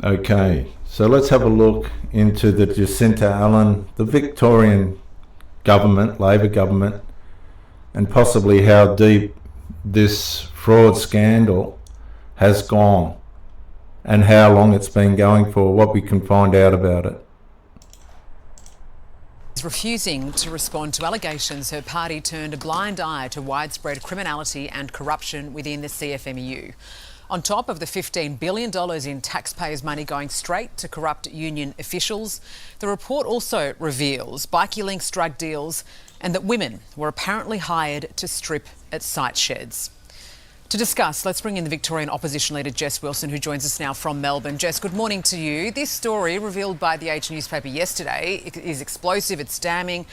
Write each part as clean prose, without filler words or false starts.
Okay, so let's have a look into the Jacinta Allen, the Victorian government, Labor government, and possibly how deep this fraud scandal has gone and how long it's been going for, what we can find out about it. Refusing to respond to allegations her party turned a blind eye to widespread criminality and corruption within the CFMEU. On top of the $15 billion in taxpayers' money going straight to corrupt union officials, the report also reveals bikie links, drug deals, and that women were apparently hired to strip at site sheds. To discuss, let's bring in the Victorian opposition leader Jess Wilson, who joins us now from Melbourne. Jess, good morning to you. This story, revealed by the Age newspaper yesterday, is explosive, it's damning.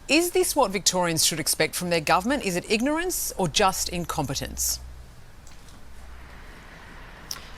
Is this what Victorians should expect from their government? Is it ignorance or just incompetence?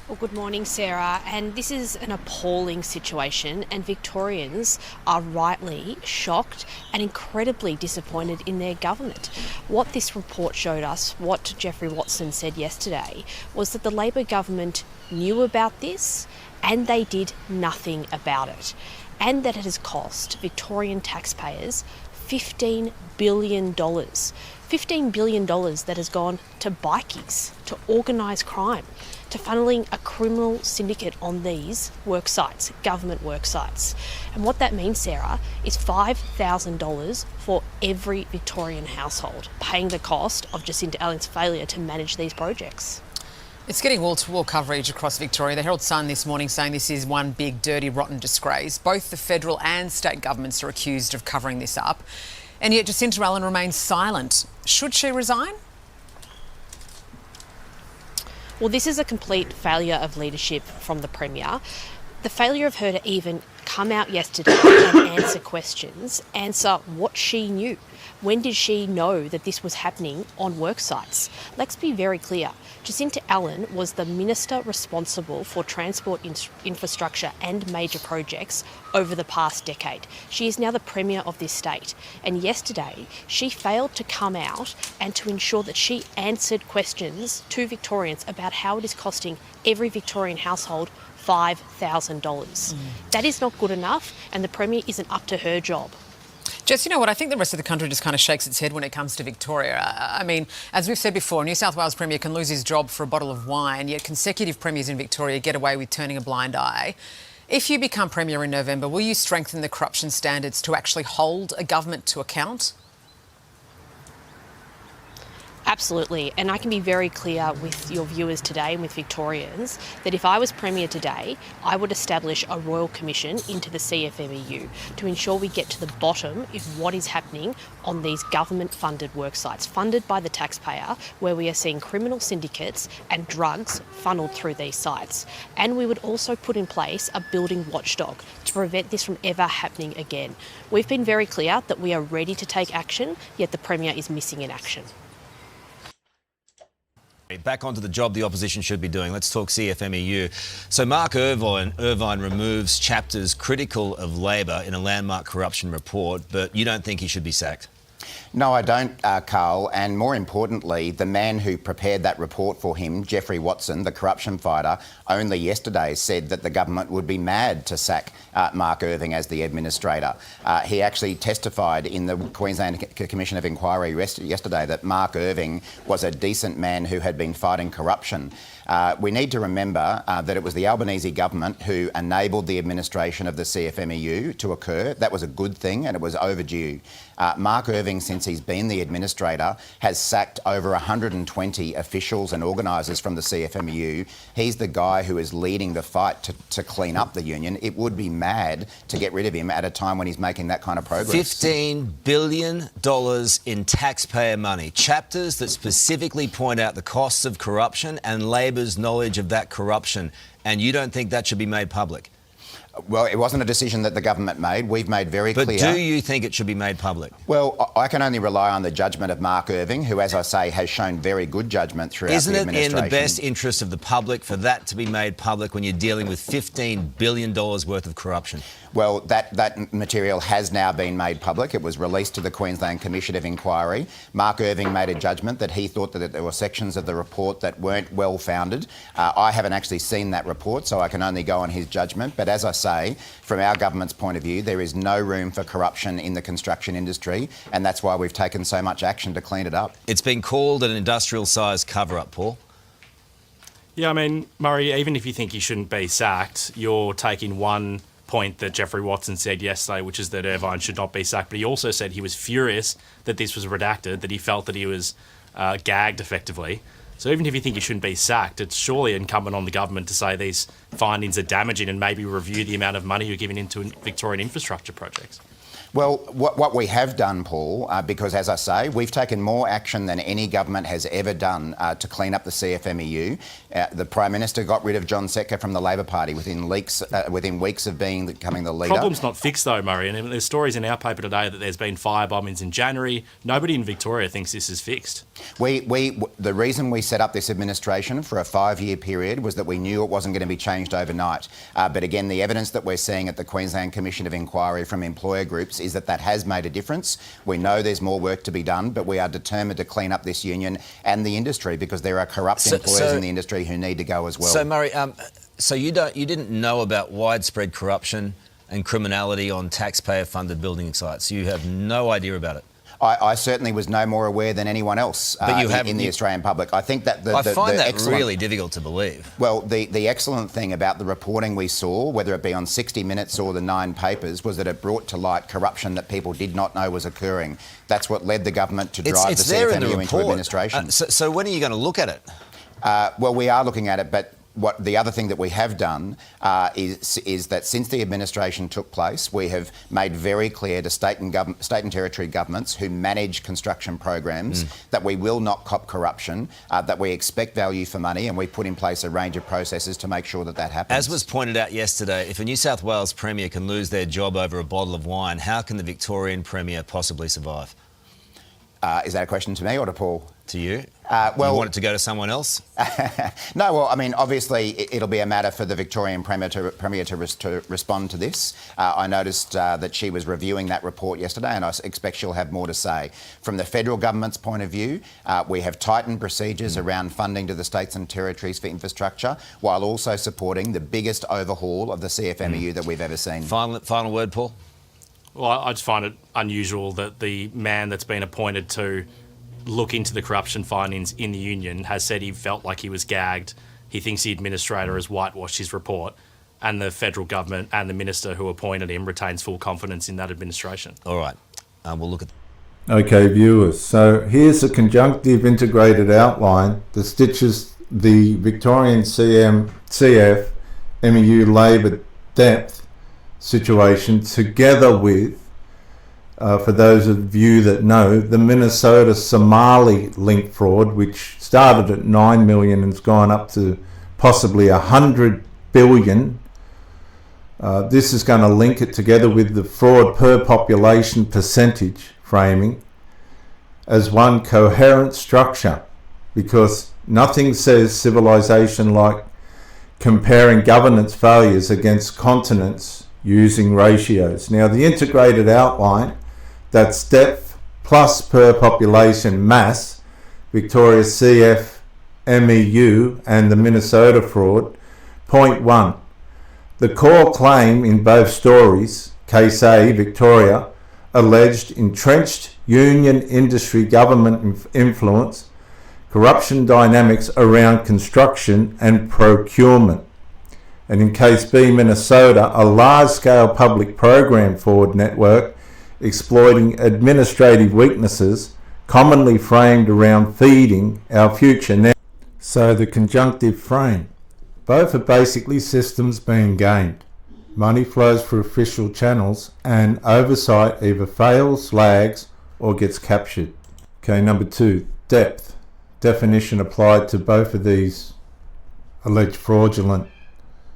Well, good morning, Sarah. And this is an appalling situation, and Victorians are rightly shocked and incredibly disappointed in their government. What this report showed us, what Geoffrey Watson said yesterday, was that the Labor government knew about this and they did nothing about it, and that it has cost Victorian taxpayers $15 billion. $15 billion that has gone to bikies, to organised crime, to funneling a criminal syndicate on these work sites, government work sites. And what that means, Sarah, is $5,000 for every Victorian household, paying the cost of Jacinta Allen's failure to manage these projects. It's getting wall-to-wall coverage across Victoria. The Herald Sun this morning saying this is one big, dirty, rotten disgrace. Both the federal and state governments are accused of covering this up. And yet Jacinta Allen remains silent. Should she resign? Well, this is a complete failure of leadership from the Premier. The failure of her to even come out yesterday and answer questions, answer what she knew. When did she know that this was happening on work sites? Let's be very clear. Jacinta Allen was the minister responsible for transport infrastructure and major projects over the past decade. She is now the Premier of this state. And yesterday, she failed to come out and to ensure that she answered questions to Victorians about how it is costing every Victorian household $5,000. That is not good enough, and the Premier isn't up to her job. Jess, you know what? I think the rest of the country just kind of shakes its head when it comes to Victoria. I mean, as we've said before, New South Wales Premier can lose his job for a bottle of wine, yet consecutive premiers in Victoria get away with turning a blind eye. If you become Premier in November, will you strengthen the corruption standards to actually hold a government to account? Absolutely, and I can be very clear with your viewers today and with Victorians that if I was Premier today, I would establish a royal commission into the CFMEU to ensure we get to the bottom of what is happening on these government-funded work sites, funded by the taxpayer, where we are seeing criminal syndicates and drugs funneled through these sites. And we would also put in place a building watchdog to prevent this from ever happening again. We've been very clear that we are ready to take action, yet the Premier is missing in action. Back onto the job the opposition should be doing. Let's talk CFMEU. So Mark Irvine removes chapters critical of Labor in a landmark corruption report, but you don't think he should be sacked? No, I don't, Carl. And more importantly, the man who prepared that report for him, Geoffrey Watson, the corruption fighter, only yesterday said that the government would be mad to sack Mark Irving as the administrator. He actually testified in the Queensland Commission of Inquiry yesterday that Mark Irving was a decent man who had been fighting corruption. We need to remember that it was the Albanese government who enabled the administration of the CFMEU to occur. That was a good thing and it was overdue. Mark Irving, since he's been the administrator, has sacked over 120 officials and organisers from the CFMEU. He's the guy who is leading the fight to clean up the union. It would be mad to get rid of him at a time when he's making that kind of progress. $15 billion in taxpayer money. Chapters that specifically point out the costs of corruption and Labor's knowledge of that corruption. And you don't think that should be made public? Well, it wasn't a decision that the government made. We've made very clear. But do you think it should be made public? Well, I can only rely on the judgment of Mark Irving, who, as I say, has shown very good judgment throughout the administration. Isn't it in the best interest of the public for that to be made public when you're dealing with $15 billion worth of corruption? Well, that material has now been made public. It was released to the Queensland Commission of Inquiry. Mark Irving made a judgment that he thought that there were sections of the report that weren't well founded. I haven't actually seen that report, so I can only go on his judgment. But as I say, from our government's point of view, there is no room for corruption in the construction industry, and that's why we've taken so much action to clean it up. It's been called an industrial-sized cover-up, Paul. Yeah, I mean, Murray, even if you think he shouldn't be sacked, you're taking one point that Jeffrey Watson said yesterday, which is that Irvine should not be sacked. But he also said he was furious that this was redacted, that he felt that he was gagged effectively. So even if you think he shouldn't be sacked, it's surely incumbent on the government to say these findings are damaging and maybe review the amount of money you're giving into Victorian infrastructure projects. Well, what we have done, Paul, because as I say, we've taken more action than any government has ever done to clean up the CFMEU. The Prime Minister got rid of John Setka from the Labor Party within weeks of becoming the leader. Problem's not fixed though, Murray, and there's stories in our paper today that there's been fire bombings in January. Nobody in Victoria thinks this is fixed. The reason we set up this administration for a 5-year period was that we knew it wasn't going to be changed overnight. But again, the evidence that we're seeing at the Queensland Commission of Inquiry from employer groups is that has made a difference. We know there's more work to be done, but we are determined to clean up this union and the industry because there are corrupt employers in the industry who need to go as well. So, Murray, so you didn't know about widespread corruption and criminality on taxpayer-funded building sites. You have no idea about it. I certainly was no more aware than anyone else in the Australian public. I think that I find that really difficult to believe. Well, the excellent thing about the reporting we saw, whether it be on 60 Minutes or the 9 papers, was that it brought to light corruption that people did not know was occurring. That's what led the government to drive the CFMEU into administration. So when are you going to look at it? Well, we are looking at it, but the other thing that we have done is that since the administration took place, we have made very clear to state and territory governments who manage construction programs that we will not cop corruption, that we expect value for money, and we put in place a range of processes to make sure that happens. As was pointed out yesterday, if a New South Wales Premier can lose their job over a bottle of wine, how can the Victorian Premier possibly survive? Is that a question to me or to Paul? To you? You want it to go to someone else? No, well, I mean, obviously it'll be a matter for the Victorian Premier to respond to this. I noticed that she was reviewing that report yesterday, and I expect she'll have more to say. From the federal government's point of view, we have tightened procedures around funding to the states and territories for infrastructure, while also supporting the biggest overhaul of the CFMEU that we've ever seen. Final word, Paul? Well, I just find it unusual that the man that's been appointed to look into the corruption findings in the union has said he felt like he was gagged. He thinks the administrator has whitewashed his report, and the federal government and the minister who appointed him retains full confidence in that administration. All right, we'll look at... Okay, viewers, so here's a conjunctive integrated outline that stitches the Victorian CFMEU Labor depth situation together with, for those of you that know, the Minnesota Somali link fraud, which started at 9 million and has gone up to possibly 100 billion. This is going to link it together with the fraud per population percentage framing as one coherent structure, because nothing says civilization like comparing governance failures against continents using ratios. Now, the integrated outline, that's depth plus per population mass, Victoria's CFMEU and the Minnesota fraud. Point 1. The core claim in both stories, case A, Victoria, alleged entrenched union industry government influence, corruption dynamics around construction and procurement. And in case B, Minnesota, a large-scale public program fraud network exploiting administrative weaknesses commonly framed around feeding our future now. So the conjunctive frame. Both are basically systems being gamed. Money flows through official channels and oversight either fails, lags, or gets captured. Okay, number 2, depth. Definition applied to both of these alleged fraudulent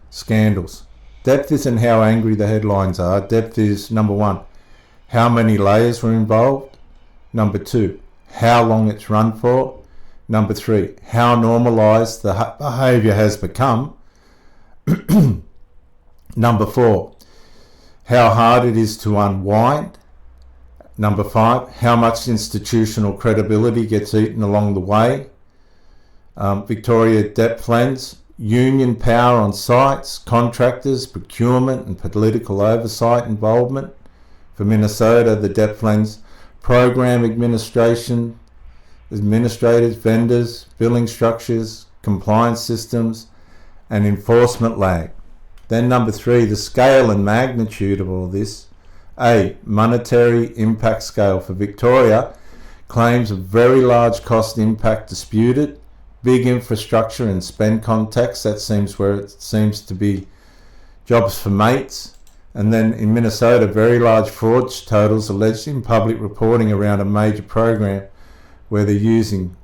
scandals. Depth isn't how angry the headlines are. Depth is, number one, how many layers were involved. Number two, how long it's run for. Number three, how normalised the behaviour has become. Number four, how hard it is to unwind. Number five, how much institutional credibility gets eaten along the way. Victoria depth lens, union power on sites, contractors, procurement and political oversight involvement. For Minnesota, the depth lens, program administrators, vendors, billing structures, compliance systems and enforcement lag. Then number three, the scale and magnitude of all this. A, monetary impact scale. For Victoria, claims of very large cost impact disputed, big infrastructure and spend context, that seems where it seems to be jobs for mates. And then in Minnesota, very large fraud totals alleged in public reporting around a major program where they're using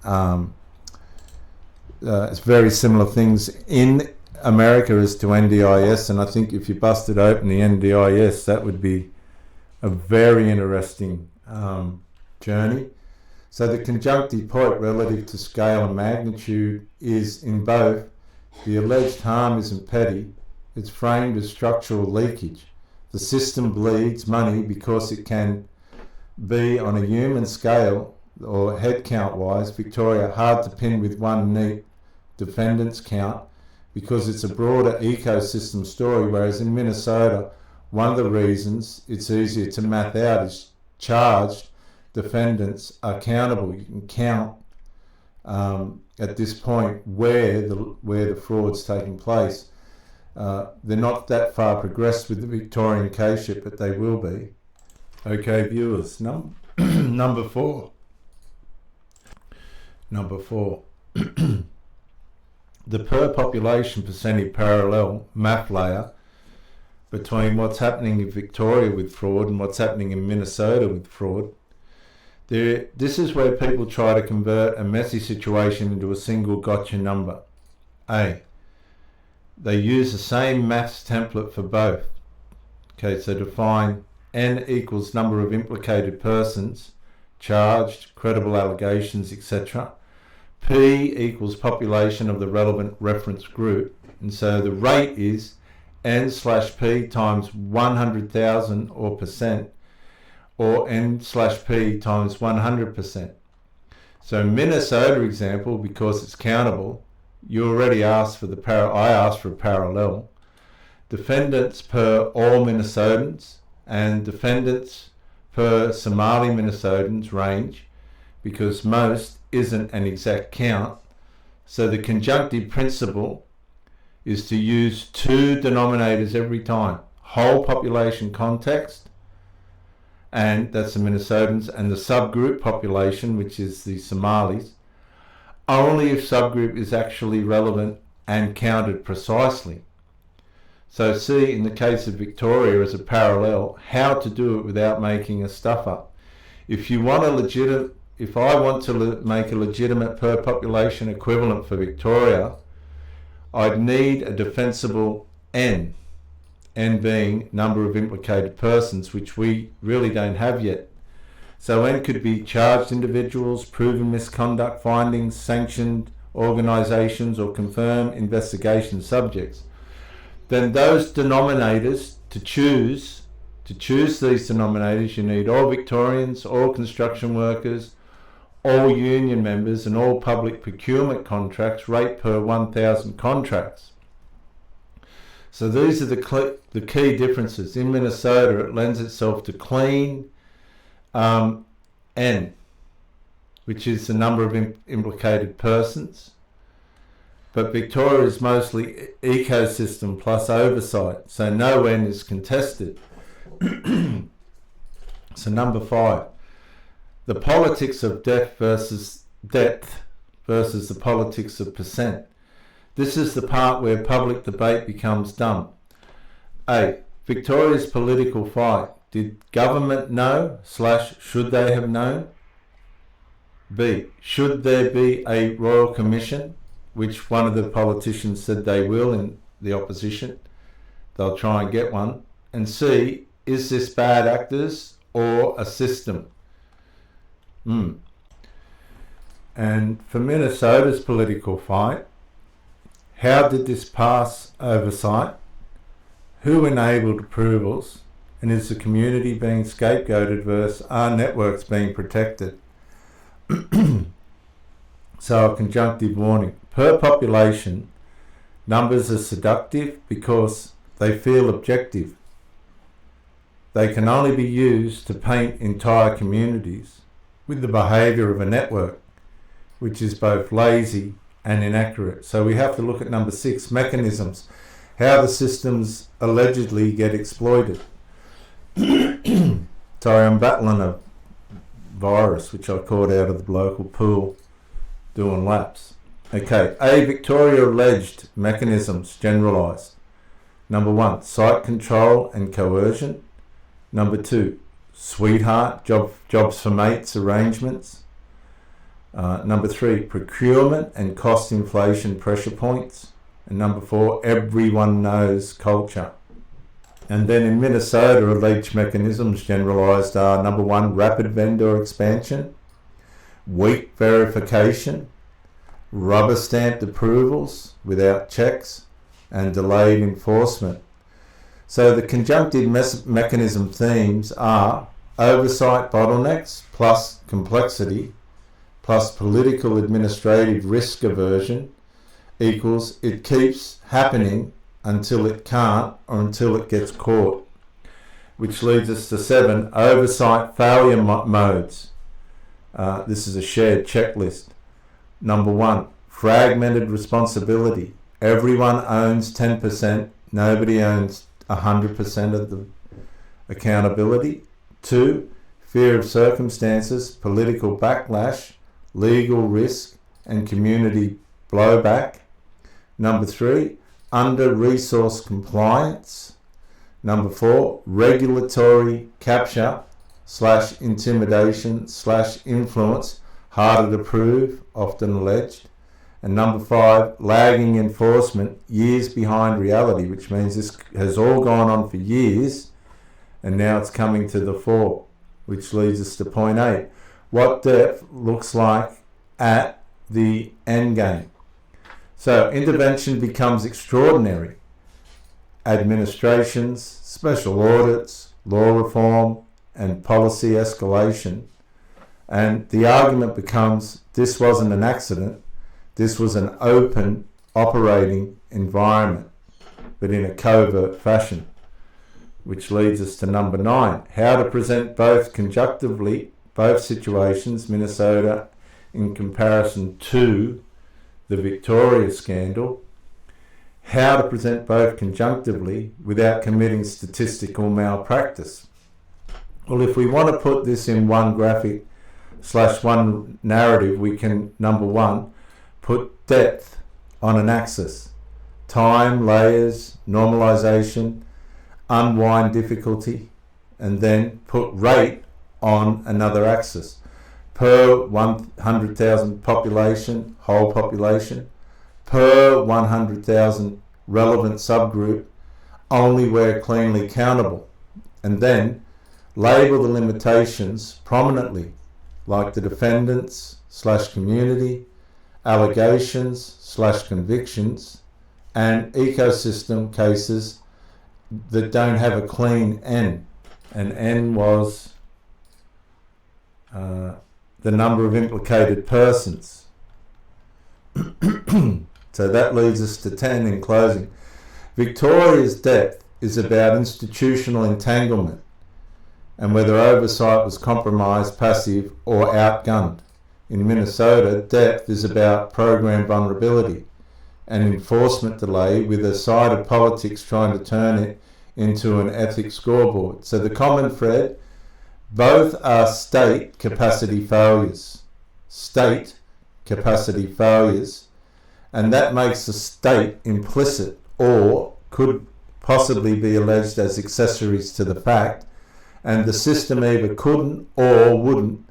very similar things in America as to NDIS. And I think if you busted open the NDIS, that would be a very interesting journey. So the conjunctive point relative to scale and magnitude is in both the alleged harm isn't petty, it's framed as structural leakage. The system bleeds money because it can be on a human scale or head count wise, Victoria, hard to pin with one neat defendants count because it's a broader ecosystem story, whereas in Minnesota, one of the reasons it's easier to math out is charged defendants are countable. You can count at this point where the fraud's taking place. They're not that far progressed with the Victorian case yet, but they will be. Okay, viewers, number four. Number four. The per population percentage parallel math layer between what's happening in Victoria with fraud and what's happening in Minnesota with fraud. This is where people try to convert a messy situation into a single gotcha number. A, they use the same maths template for both. Okay, so define N equals number of implicated persons, charged, credible allegations, etc. P equals population of the relevant reference group. And so the rate is N/P times 100,000 or percent, or N/P times 100%. So Minnesota example, because it's countable, you already asked for I asked for a parallel. Defendants per all Minnesotans and defendants per Somali Minnesotans range, because most isn't an exact count. So the conjunctive principle is to use two denominators every time. Whole population context, and that's the Minnesotans, and the subgroup population, which is the Somalis, only if subgroup is actually relevant and counted precisely. So see, in the case of Victoria as a parallel, how to do it without making a stuff up. If I want to make a legitimate per population equivalent for Victoria, I'd need a defensible N being number of implicated persons, which we really don't have yet. So N could be charged individuals, proven misconduct findings, sanctioned organisations, or confirmed investigation subjects. Then those denominators, to choose these denominators, you need all Victorians, all construction workers, all union members, and all public procurement contracts, rate per 1,000 contracts. So these are the key differences. In Minnesota, it lends itself to clean N, which is the number of implicated persons. But Victoria is mostly ecosystem plus oversight, so no N is contested. So number 5, the politics of depth versus the politics of percent. This is the part where public debate becomes dumb. A, Victoria's political fight. Did government know / should they have known? B, should there be a royal commission, which one of the politicians said they will in the opposition? they'll try and get one. And C, is this bad actors or a system? And for Minnesota's political fight, how did this pass oversight? Who enabled approvals? And is the community being scapegoated versus are networks being protected? So a conjunctive warning. Per population, numbers are seductive because they feel objective. They can only be used to paint entire communities with the behaviour of a network, which is both lazy and inaccurate. So we have to look at number 6, mechanisms, how the systems allegedly get exploited. Sorry, I'm battling a virus which I caught out of the local pool doing laps. Okay, A, Victoria alleged mechanisms generalised. Number 1, site control and coercion. Number 2, sweetheart, jobs for mates arrangements. Number 3, procurement and cost inflation pressure points. And number 4, everyone knows culture. And then in Minnesota, alleged mechanisms generalised are number 1, rapid vendor expansion, weak verification, rubber stamped approvals without checks, and delayed enforcement. So the conjunctive mechanism themes are oversight bottlenecks plus complexity plus political administrative risk aversion equals it keeps happening until it can't or until it gets caught. Which leads us to 7, oversight failure modes. This is a shared checklist. Number 1, fragmented responsibility. Everyone owns 10%, nobody owns 100% of the accountability. 2, fear of circumstances, political backlash, legal risk and community blowback. Number 3, under-resourced compliance. Number 4, regulatory capture / intimidation / influence, harder to prove, often alleged. And number 5, lagging enforcement, years behind reality, which means this has all gone on for years and now it's coming to the fore, which leads us to point 8. What depth looks like at the end game. So intervention becomes extraordinary. Administrations, special audits, law reform, and policy escalation. And the argument becomes this wasn't an accident, this was an open operating environment, but in a covert fashion. Which leads us to number 9, how to present both conjunctively, both situations, Minnesota in comparison to the Victoria scandal, how to present both conjunctively without committing statistical malpractice. Well, if we want to put this in one graphic / one narrative, we can, number 1, put depth on an axis, time, layers, normalization, unwind difficulty, and then put rate on another axis. Per 100,000 population, whole population, per 100,000 relevant subgroup, only where cleanly countable. And then label the limitations prominently, like the defendants / community, allegations / convictions, and ecosystem cases that don't have a clean N. And N was the number of implicated persons. So that leads us to 10 in closing. Victoria's depth is about institutional entanglement and whether oversight was compromised, passive or outgunned. In Minnesota, depth is about program vulnerability and enforcement delay with a side of politics trying to turn it into an ethics scoreboard. So the common thread, both are state capacity failures. State capacity failures. And that makes the state implicit or could possibly be alleged as accessories to the fact, and the system either couldn't or wouldn't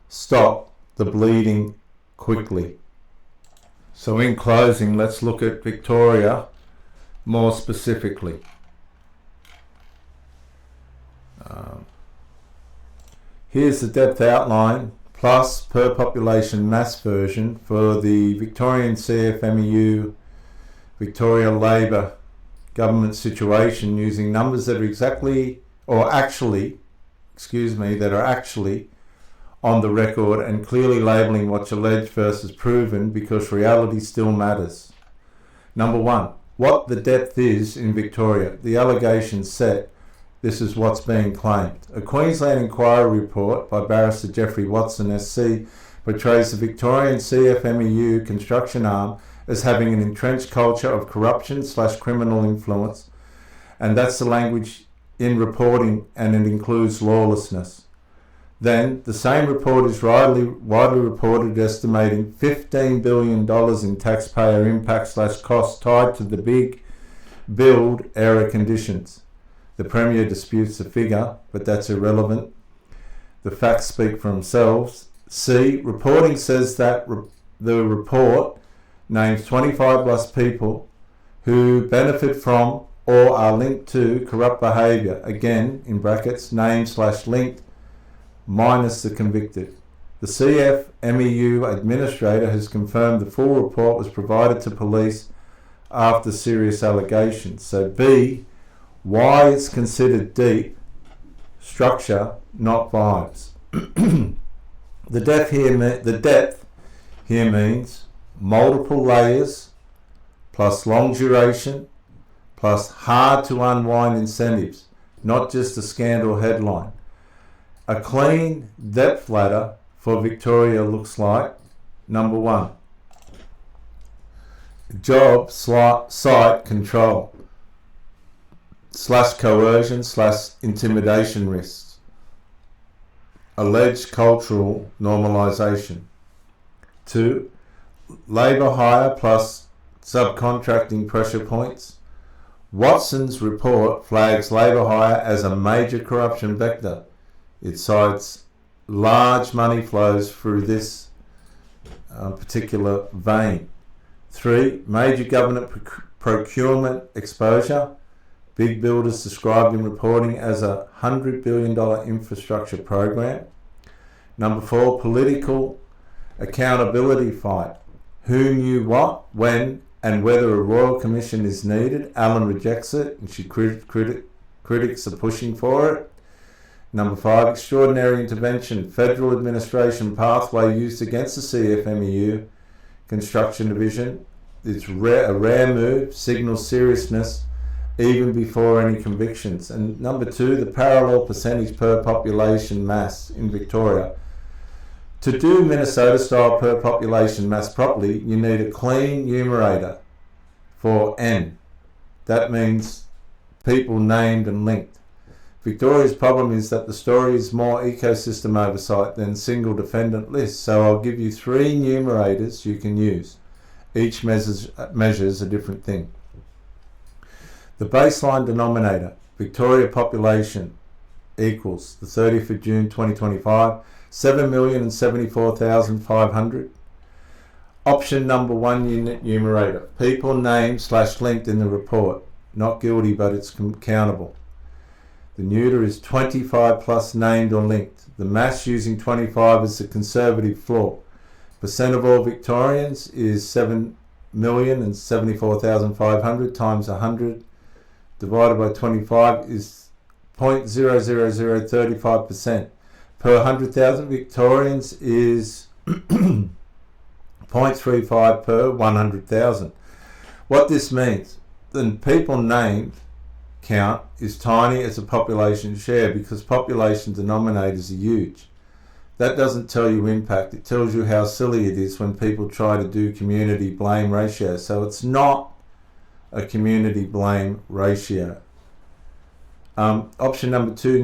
stop the bleeding quickly. So in closing, let's look at Victoria more specifically. Here's the depth outline plus per population mass version for the Victorian CFMEU Victoria Labor government situation using numbers that are actually on the record and clearly labelling what's alleged versus proven, because reality still matters. Number one, what the depth is in Victoria. The allegations set, this is what's being claimed. A Queensland Inquiry report by Barrister Jeffrey Watson SC portrays the Victorian CFMEU construction arm as having an entrenched culture of corruption/criminal influence, and that's the language in reporting, and it includes lawlessness. Then, the same report is widely reported estimating $15 billion in taxpayer impact/costs tied to the big build era conditions. The Premier disputes the figure, but that's irrelevant. The facts speak for themselves. C. Reporting says that the report names 25 plus people who benefit from or are linked to corrupt behaviour. Again, in brackets, named/linked minus the convicted. The CFMEU administrator has confirmed the full report was provided to police after serious allegations. So B, why it's considered deep structure, not vibes. The depth here means multiple layers plus long duration plus hard to unwind incentives, not just a scandal headline. A clean depth ladder for Victoria looks like, number one, job site control / coercion / intimidation risks, alleged cultural normalisation. 2, labour hire plus subcontracting pressure points. Watson's report flags labour hire as a major corruption vector. It cites large money flows through this particular vein. 3, major government procurement exposure. Big builders described in reporting as a $100 billion infrastructure program. Number 4, political accountability fight. Who knew what, when, and whether a royal commission is needed. Allen rejects it, and critics are pushing for it. Number 5, extraordinary intervention. Federal administration pathway used against the CFMEU construction division. It's a rare move, signals seriousness even before any convictions. And number 2, the parallel percentage per population mass in Victoria. To do Minnesota style per population mass properly, you need a clean numerator for N. That means people named and linked. Victoria's problem is that the story is more ecosystem oversight than single defendant lists. So I'll give you 3 numerators you can use. Each measures a different thing. The baseline denominator, Victoria population, equals the 30th of June 2025, 7,074,500. Option number 1 unit numerator, people named / linked in the report. Not guilty, but it's countable. The neuter is 25 plus named or linked. The mass using 25 is the conservative floor. Percent of all Victorians is 7,074,500 times 100 divided by 25 is 0.00035%. Per 100,000 Victorians is 0.35 per 100,000. What this means, the people named count is tiny as a population share because population denominators are huge. That doesn't tell you impact, it tells you how silly it is when people try to do community blame ratio. So it's not a community blame ratio. Option number 2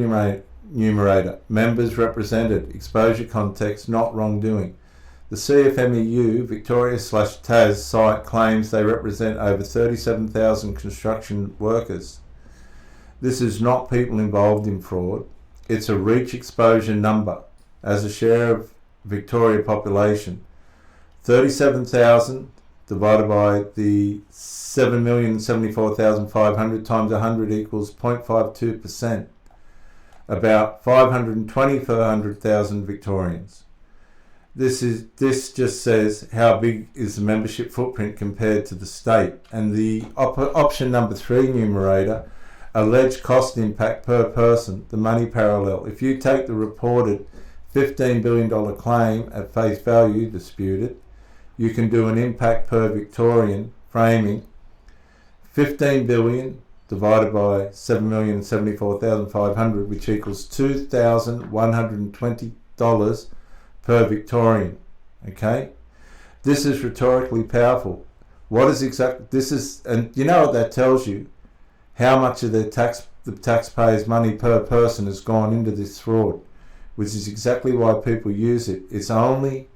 numerator, members represented, exposure context, not wrongdoing. The CFMEU Victoria/Tas site claims they represent over 37,000 construction workers. This is not people involved in fraud. It's a reach exposure number as a share of Victoria population. 37,000 divided by the 7,074,500 times 100 equals 0.52%. about 520 per 100,000 Victorians. This just says how big is the membership footprint compared to the state. And the option number 3 numerator, alleged cost impact per person, the money parallel. If you take the reported $15 billion claim at face value, disputed, you can do an impact per Victorian framing. 15 billion divided by 7,074,500, which equals $2,120 per Victorian. Okay, this is rhetorically powerful. What is this is, and you know what that tells you? How much of the taxpayers' money per person has gone into this fraud, which is exactly why people use it. It's only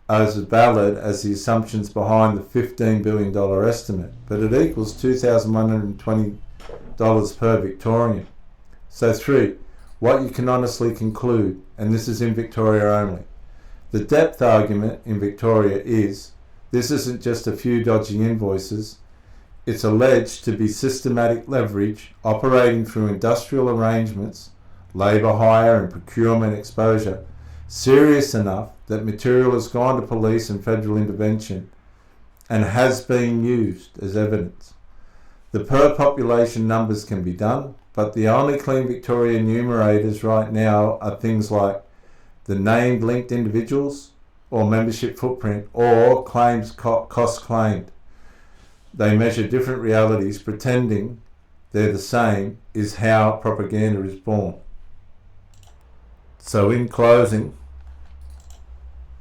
as valid as the assumptions behind the $15 billion estimate, but it equals $2,120 per Victorian. So 3, what you can honestly conclude, and this is in Victoria only, the depth argument in Victoria is, this isn't just a few dodgy invoices, it's alleged to be systematic leverage operating through industrial arrangements, labour hire and procurement exposure, serious enough that material has gone to police and federal intervention and has been used as evidence. The per population numbers can be done, but the only clean Victoria numerators right now are things like the named linked individuals or membership footprint or claims cost claimed. They measure different realities, pretending they're the same is how propaganda is born. So in closing,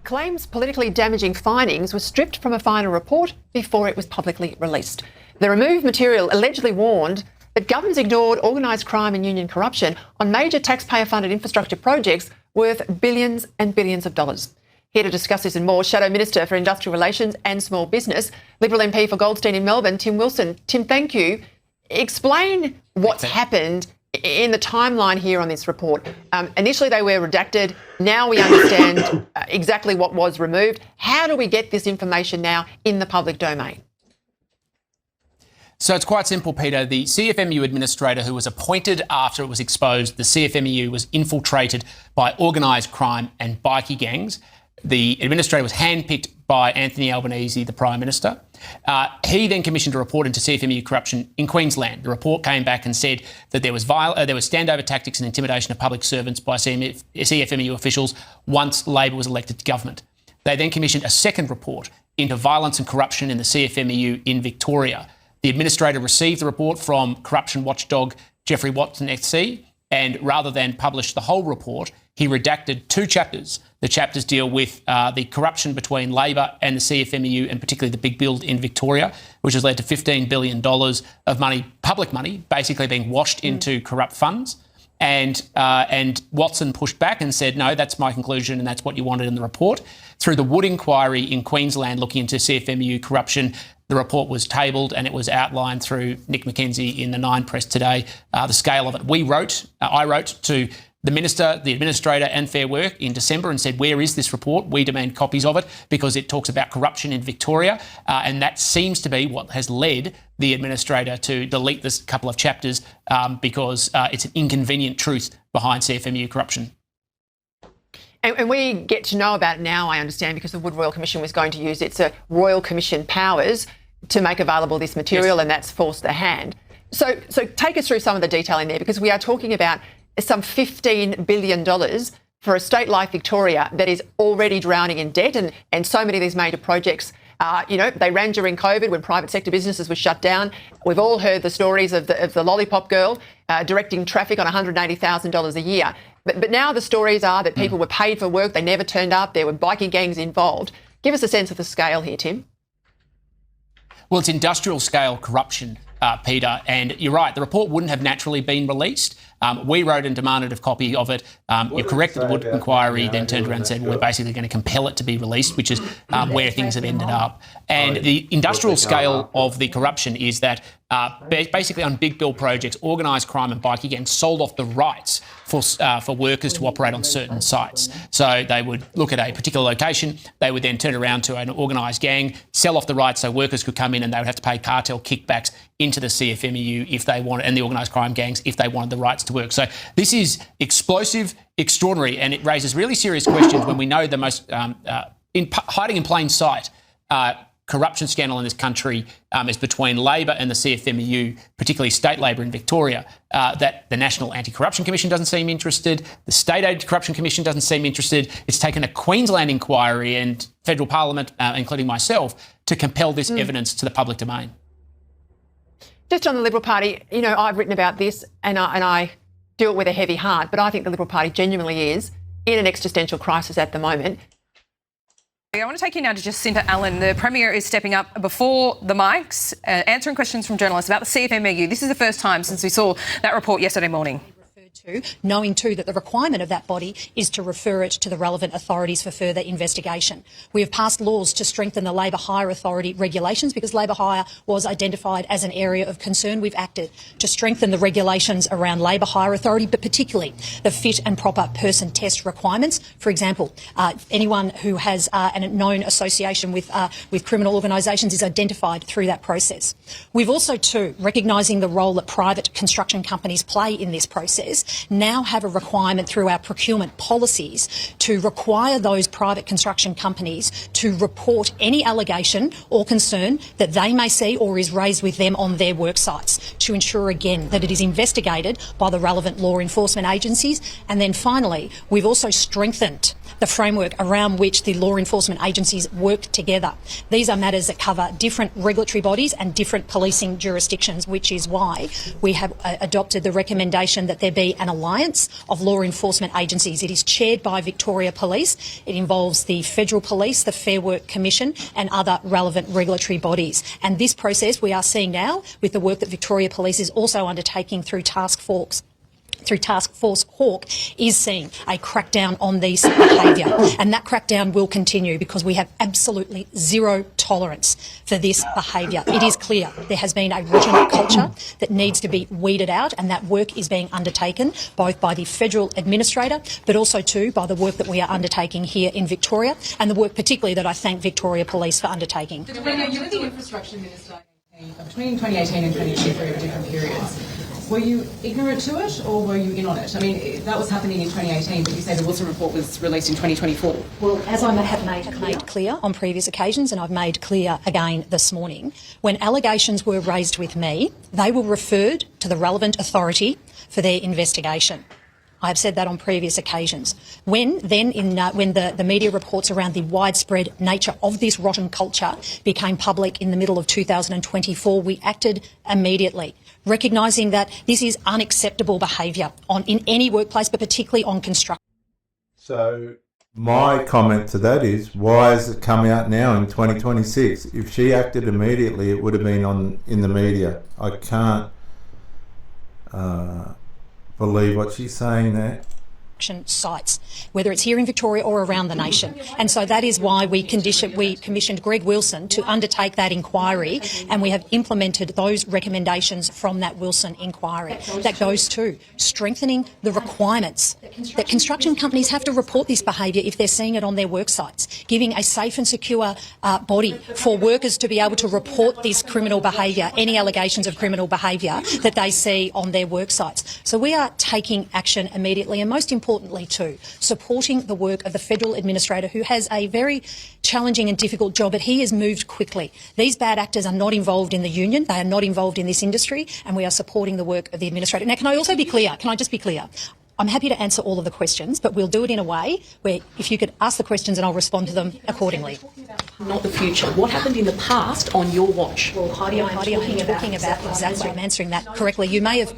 claims politically damaging findings were stripped from a final report before it was publicly released. The removed material allegedly warned that governments ignored organised crime and union corruption on major taxpayer-funded infrastructure projects worth billions and billions of dollars. Here to discuss this and more, Shadow Minister for Industrial Relations and Small Business, Liberal MP for Goldstein in Melbourne, Tim Wilson. Tim, thank you. Explain what's happened in the timeline here on this report. Initially they were redacted. Now we understand exactly what was removed. How do we get this information now in the public domain? So it's quite simple, Peter. The CFMEU administrator who was appointed after it was exposed the CFMEU was infiltrated by organised crime and bikie gangs. The administrator was handpicked by Anthony Albanese, the Prime Minister. He then commissioned a report into CFMEU corruption in Queensland. The report came back and said that there was standover tactics and intimidation of public servants by CFMEU officials once Labor was elected to government. They then commissioned a second report into violence and corruption in the CFMEU in Victoria. The administrator received the report from corruption watchdog Jeffrey Watson SC, and rather than publish the whole report, he redacted 2 chapters. The chapters deal with the corruption between Labor and the CFMEU, and particularly the big build in Victoria, which has led to $15 billion of money, public money, basically being washed into corrupt funds. And Watson pushed back and said, no, that's my conclusion and that's what you wanted in the report. Through the Wood inquiry in Queensland looking into CFMEU corruption, the report was tabled and it was outlined through Nick McKenzie in the Nine Press today, the scale of it. I wrote to the Minister, the Administrator and Fair Work in December and said, where is this report? We demand copies of it because it talks about corruption in Victoria, and that seems to be what has led the Administrator to delete this couple of chapters because it's an inconvenient truth behind CFMEU corruption. And we get to know about it now, I understand, because the Wood Royal Commission was going to use its Royal Commission powers to make available this material, yes. And that's forced their hand. So take us through some of the detail in there, because we are talking about some $15 billion for a state like Victoria that is already drowning in debt, and so many of these major projects, they ran during COVID when private sector businesses were shut down. We've all heard the stories of the lollipop girl directing traffic on $180,000 a year. But now the stories are that people were paid for work, they never turned up, there were bikie gangs involved. Give us a sense of the scale here, Tim. Well, it's industrial scale corruption, Peter, and you're right, the report wouldn't have naturally been released. We wrote and demanded a copy of it. You're correct that the Wood inquiry then turned around and said, well, we're basically going to compel it to be released, which is where things have ended up. And the industrial scale of the corruption is that basically on big bill projects, organised crime and bikie gangs sold off the rights for workers to operate on certain sites. So they would look at a particular location, they would then turn around to an organised gang, sell off the rights so workers could come in and they would have to pay cartel kickbacks into the CFMEU if they wanted, and the organised crime gangs if they wanted the rights to work. So this is explosive, extraordinary, and it raises really serious questions when we know the most hiding in plain sight corruption scandal in this country is between Labor and the CFMEU, particularly state Labor in Victoria, that the National Anti-Corruption Commission doesn't seem interested, the State Anti-Corruption Commission doesn't seem interested. It's taken a Queensland inquiry and federal parliament, including myself, to compel this evidence to the public domain. Just on the Liberal Party, you know, I've written about this and I do it with a heavy heart, but I think the Liberal Party genuinely is in an existential crisis at the moment. I want to take you now to Jacinta Allen. The Premier is stepping up before the mics, answering questions from journalists about the CFMEU. This is the first time since we saw that report yesterday morning. Knowing too that the requirement of that body is to refer it to the relevant authorities for further investigation. We have passed laws to strengthen the Labour Hire Authority regulations because Labour Hire was identified as an area of concern. We've acted to strengthen the regulations around Labour Hire Authority, but particularly the fit and proper person test requirements. For example, anyone who has a known association with criminal organisations is identified through that process. We've also too, recognising the role that private construction companies play in this process, now have a requirement through our procurement policies to require those private construction companies to report any allegation or concern that they may see or is raised with them on their work sites to ensure again that it is investigated by the relevant law enforcement agencies. And then finally, we've also strengthened the framework around which the law enforcement agencies work together. These are matters that cover different regulatory bodies and different policing jurisdictions, which is why we have adopted the recommendation that there be an alliance of law enforcement agencies. It is chaired by Victoria Police. It involves the Federal Police, the Fair Work Commission and other relevant regulatory bodies. And this process we are seeing now with the work that Victoria Police is also undertaking through Task Force Hawk is seeing a crackdown on this behaviour, and that crackdown will continue because we have absolutely zero tolerance for this behaviour. It is clear there has been a rotten culture that needs to be weeded out, and that work is being undertaken both by the Federal Administrator but also too by the work that we are undertaking here in Victoria, and the work particularly that I thank Victoria Police for undertaking. You were the Infrastructure Minister between 2018 and 2023 over different periods. Were you ignorant to it or were you in on it? I mean, that was happening in 2018, but you say the Wilson report was released in 2024. Well, as I have made clear on previous occasions, and I've made clear again this morning, when allegations were raised with me, they were referred to the relevant authority for their investigation. I have said that on previous occasions. When the media reports around the widespread nature of this rotten culture became public in the middle of 2024, we acted immediately, recognising that this is unacceptable behaviour in any workplace, but particularly on construction. So my comment to that is, why has it come out now in 2026? If she acted immediately, it would have been in the media. I can't believe what she's saying there. Sites, whether it's here in Victoria or around the nation. And so that is why we commissioned Greg Wilson to undertake that inquiry, and we have implemented those recommendations from that Wilson inquiry. That goes to strengthening the requirements that construction companies have to report this behaviour if they're seeing it on their work sites, giving a safe and secure body for workers to be able to report this criminal behaviour, any allegations of criminal behaviour that they see on their work sites. So we are taking action immediately, and most importantly too, supporting the work of the Federal Administrator, who has a very challenging and difficult job, but he has moved quickly. These bad actors are not involved in the union, they are not involved in this industry, and we are supporting the work of the Administrator. Now, can I also be clear? Can I just be clear? I'm happy to answer all of the questions, but we'll do it in a way where if you could ask the questions and I'll respond to them accordingly. Not the future. What happened in the past on your watch? Well, Heidi, I'm talking about exactly. I'm answering that correctly. You may have,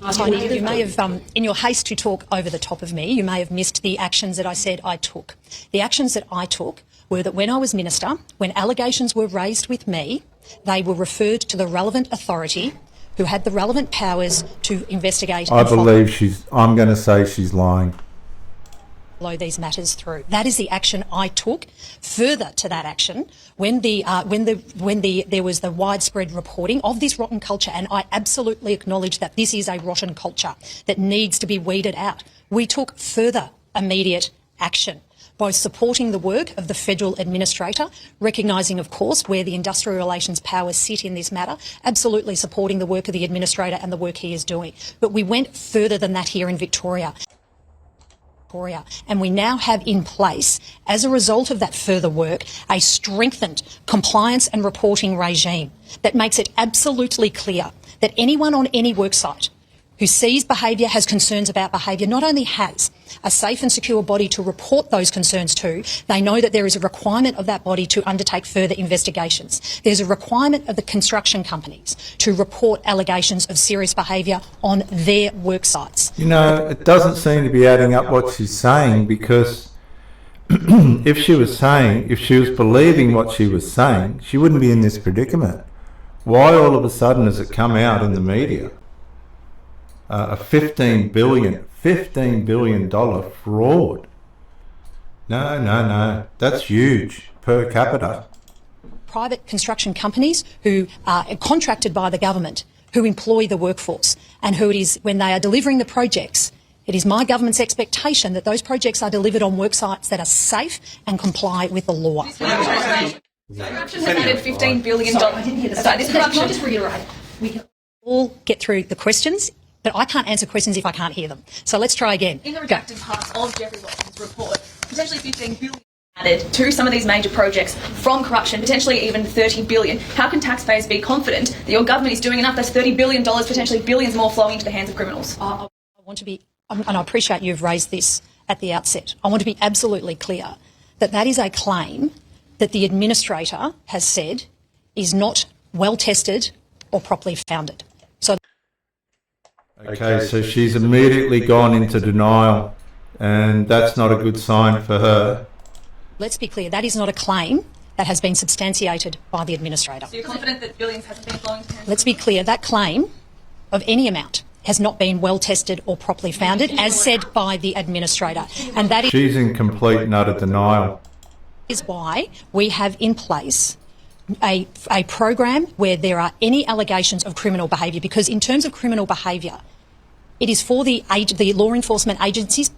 Heidi, you may have, in your haste to talk over the top of me, you may have missed the actions that I said I took. The actions that I took were that when I was Minister, when allegations were raised with me, they were referred to the relevant authority who had the relevant powers to investigate. I'm going to say she's lying. follow these matters through. That is the action I took. Further to that action, when there was the widespread reporting of this rotten culture, and I absolutely acknowledge that this is a rotten culture that needs to be weeded out, we took further immediate action, both supporting the work of the federal administrator, recognising, of course, where the industrial relations powers sit in this matter, absolutely supporting the work of the administrator and the work he is doing. But we went further than that here in Victoria. And we now have in place, as a result of that further work, a strengthened compliance and reporting regime that makes it absolutely clear that anyone on any worksite who sees behaviour, has concerns about behaviour, not only has a safe and secure body to report those concerns to, they know that there is a requirement of that body to undertake further investigations. There's a requirement of the construction companies to report allegations of serious behaviour on their work sites. You know, it doesn't seem to be adding up what she's saying, because if she was believing what she was saying, she wouldn't be in this predicament. Why all of a sudden has it come out in the media? A $15 billion fraud. No, that's huge per capita. Private construction companies who are contracted by the government, who employ the workforce, and who it is, when they are delivering the projects, it is my government's expectation that those projects are delivered on work sites that are safe and comply with the law. Corruption has added $15 billion. Sorry, I didn't hear the start. Can I just reiterate? We can all get through the questions, but I can't answer questions if I can't hear them. So let's try again. In the redacted parts of Jeffrey Watson's report, potentially $15 billion added to some of these major projects from corruption, potentially even $30 billion. How can taxpayers be confident that your government is doing enough? That's $30 billion, potentially billions more flowing into the hands of criminals. I want to be, and I appreciate you've raised this at the outset, I want to be absolutely clear that that is a claim that the administrator has said is not well tested or properly founded. Okay, so she's immediately gone into denial, and that's not a good sign for her. Let's be clear, that is not a claim that has been substantiated by the administrator. So you're confident that billions hasn't been flowing to the hands? Let's be clear, that claim of any amount has not been well tested or properly founded, as said by the administrator. And that she's in complete and utter denial. Is why we have in place a program where there are any allegations of criminal behaviour, because in terms of criminal behaviour, it is for the law enforcement agencies,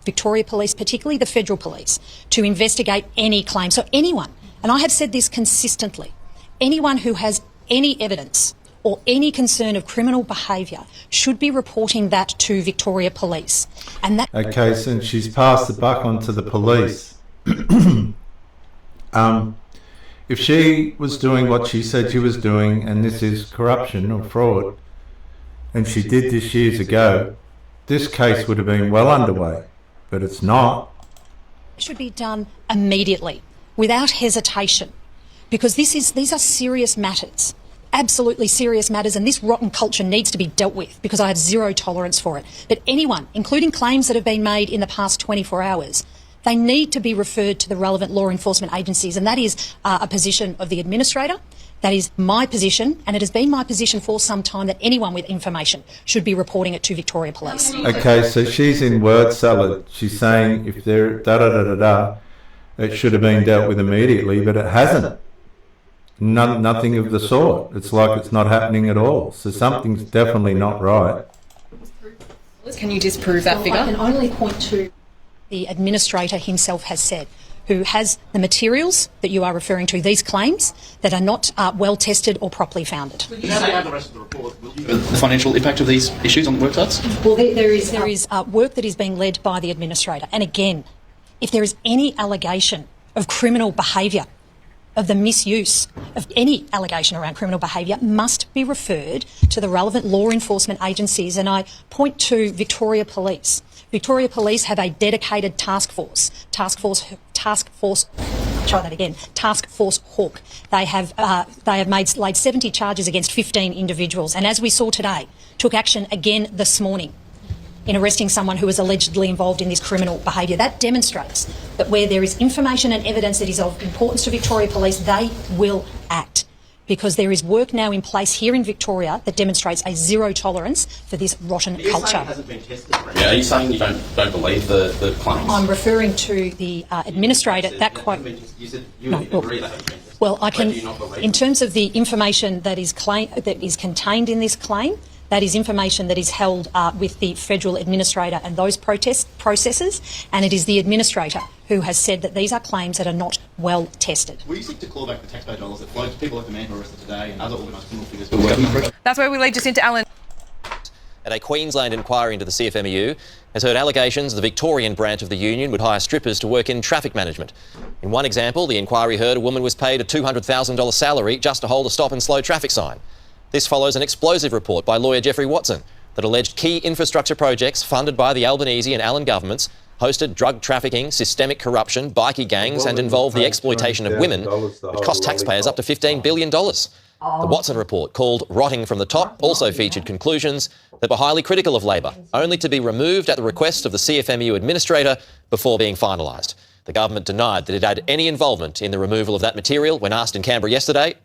Victoria Police, particularly the Federal Police, to investigate any claim. So anyone, and I have said this consistently, anyone who has any evidence or any concern of criminal behaviour should be reporting that to Victoria Police. And that. Okay, since she's passed the buck on to the police. If she was doing what she said she was doing, and this is corruption or fraud, and she did this years ago, this case would have been well underway, but it's not. It should be done immediately, without hesitation, because these are serious matters, absolutely serious matters, and this rotten culture needs to be dealt with, because I have zero tolerance for it. But anyone, including claims that have been made in the past 24 hours, they need to be referred to the relevant law enforcement agencies, and that is a position of the administrator. That is my position, and it has been my position for some time that anyone with information should be reporting it to Victoria Police. Okay, so she's in word salad. She's saying if there it should have been dealt with immediately, but it hasn't. Nothing of the sort. It's like it's not happening at all. So something's definitely not right. Can you disprove that figure? I can only point to the administrator himself has said, who has the materials that you are referring to, these claims that are not well tested or properly founded. Now they have the rest of the report. The financial impact of these issues on the work sites? Well, there is work that is being led by the administrator. And again, if there is any allegation of criminal behaviour, of the misuse of any allegation around criminal behaviour, must be referred to the relevant law enforcement agencies. And I point to Victoria Police. Victoria Police have a dedicated task force Hawk. They have laid 70 charges against 15 individuals, and as we saw today, took action again this morning in arresting someone who was allegedly involved in this criminal behaviour. That demonstrates that where there is information and evidence that is of importance to Victoria Police, they will act. because there is work now in place here in Victoria that demonstrates a zero tolerance for this rotten culture. It hasn't been tested. Are you saying you don't believe the claims? I'm referring to the administrator. That quote. You said you agree that. Well, I can. In terms of the information that is contained in this claim, that is information that is held with the federal administrator and those processes, and it is the administrator who has said that these are claims that are not well tested. Will you seek to claw back the taxpayer dollars that flow to people like the man who arrested today and other organised criminal figures who are working on? That's where we lead Jacinta Allen. And a Queensland inquiry into the CFMEU has heard allegations the Victorian branch of the union would hire strippers to work in traffic management. In one example, the inquiry heard a woman was paid a $200,000 salary just to hold a stop and slow traffic sign. This follows an explosive report by lawyer Jeffrey Watson that alleged key infrastructure projects funded by the Albanese and Allen governments hosted drug trafficking, systemic corruption, bikie gangs and involved the exploitation of women, which cost taxpayers up to $15 billion. The Watson report, called Rotting from the Top, also featured conclusions that were highly critical of Labor, only to be removed at the request of the CFMEU administrator before being finalised. The government denied that it had any involvement in the removal of that material when asked in Canberra yesterday.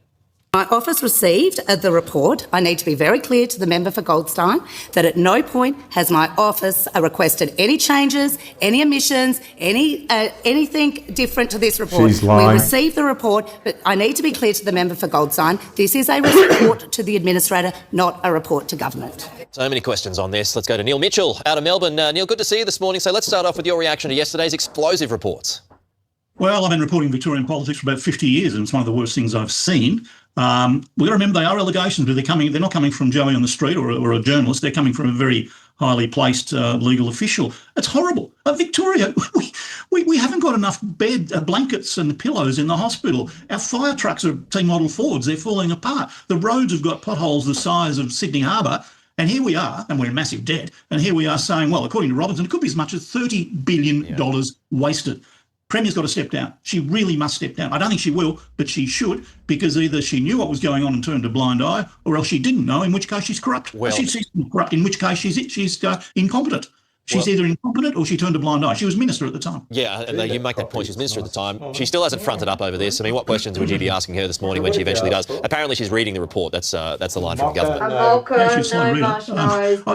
My office received the report. I need to be very clear to the member for Goldstein that at no point has my office requested any changes, any omissions, anything different to this report. She's lying. We received the report, but I need to be clear to the member for Goldstein. This is a report to the administrator, not a report to government. So many questions on this. Let's go to Neil Mitchell out of Melbourne. Neil, good to see you this morning. So let's start off with your reaction to yesterday's explosive reports. Well, I've been reporting Victorian politics for about 50 years, and it's one of the worst things I've seen. We've got to remember they are allegations, but they're not coming from Joey on the street or a journalist. They're coming from a very highly placed legal official. It's horrible. Victoria, we haven't got enough blankets and pillows in the hospital. Our fire trucks are T-model Fords. They're falling apart. The roads have got potholes the size of Sydney Harbour. And here we are, and we're in massive debt. And here we are saying, well, according to Robinson, it could be as much as $30 billion wasted. Premier's got to step down. She really must step down. I don't think she will, but she should, because either she knew what was going on and turned a blind eye, or else she didn't know, in which case she's corrupt. Well, she's corrupt, in which case she's incompetent. She's either incompetent or she turned a blind eye. She was minister at the time. Yeah, you make that point. She's minister at the time. She still hasn't fronted up over this. I mean, what questions would you be asking her this morning when she eventually does? Apparently, she's reading the report. That's the line from the government.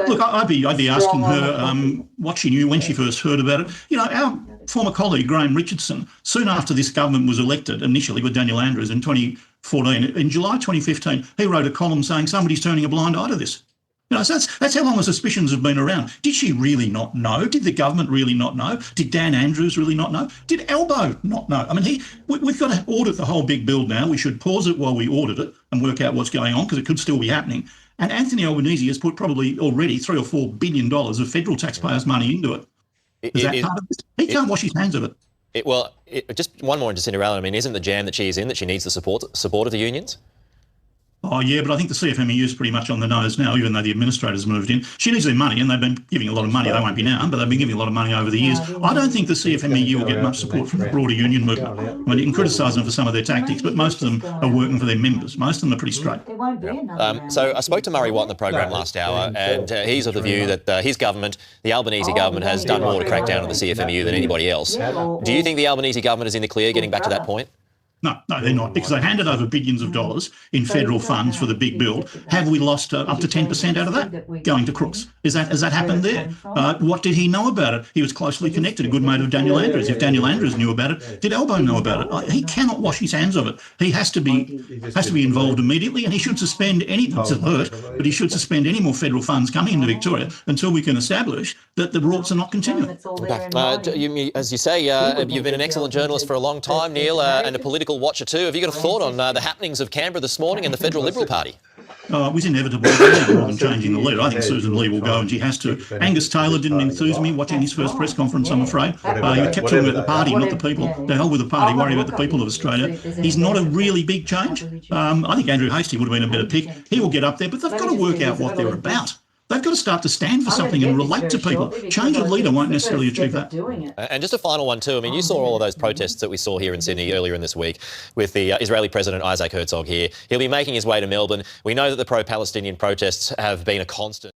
Look, I'd be asking her what she knew when she first heard about it. You know, our former colleague Graham Richardson, soon after this government was elected, initially with Daniel Andrews in 2014, in July 2015, he wrote a column saying somebody's turning a blind eye to this. You know, so that's how long the suspicions have been around. Did she really not know? Did the government really not know? Did Dan Andrews really not know? Did Albo not know? I mean, we've got to audit the whole big build now. We should pause it while we audit it and work out what's going on, because it could still be happening. And Anthony Albanese has put probably already $3 or $4 billion of federal taxpayers' money into it. Is that part of it? He can't wash his hands of it. Just one more on Jacinta Allen. I mean, isn't the jam that she is in that she needs the support of the unions? Oh, yeah, but I think the CFMEU is pretty much on the nose now, even though the administrators moved in. She needs their money, and they've been giving a lot of money. They won't be now, but they've been giving a lot of money over the years. I don't think the CFMEU will get much support from the broader union movement. I mean, you can criticise them for some of their tactics, but most of them are working for their members. Most of them are pretty straight. So I spoke to Murray Watt in the program last hour, and he's of the view that his government, the Albanese government, has done more to crack down on the CFMEU than anybody else. Do you think the Albanese government is in the clear getting back to that point? No, they're not, because they handed over billions of dollars in federal funds for the big build. Have we lost up to 10% out of that going to crooks? Has that happened there? What did he know about it? He was closely connected, a good mate of Daniel Andrews. If Daniel Andrews knew about it, did Albo know about it? He cannot wash his hands of it. He has to be involved immediately, and he should suspend any more federal funds coming into Victoria until we can establish that the rorts are not continuing. As you say, you've been an excellent journalist for a long time, Neil, and a political watcher too. Have you got a thought on the happenings of Canberra this morning and the Federal Liberal Party? It was inevitable more than changing the leader. I think Susan Lee will go, and she has to. Angus Taylor didn't enthuse me watching his first press conference, I'm afraid. He kept talking about the party, not the people. The hell with the party, worry about the people of Australia. He's not a really big change. I think Andrew Hastie would have been a better pick. He will get up there, but they've got to work out what they're about. They've got to start to stand for something and relate to people. Change of leader won't necessarily achieve that. And just a final one too. I mean, you saw all of those protests that we saw here in Sydney earlier in this week with the Israeli President Isaac Herzog here. He'll be making his way to Melbourne. We know that the pro-Palestinian protests have been a constant.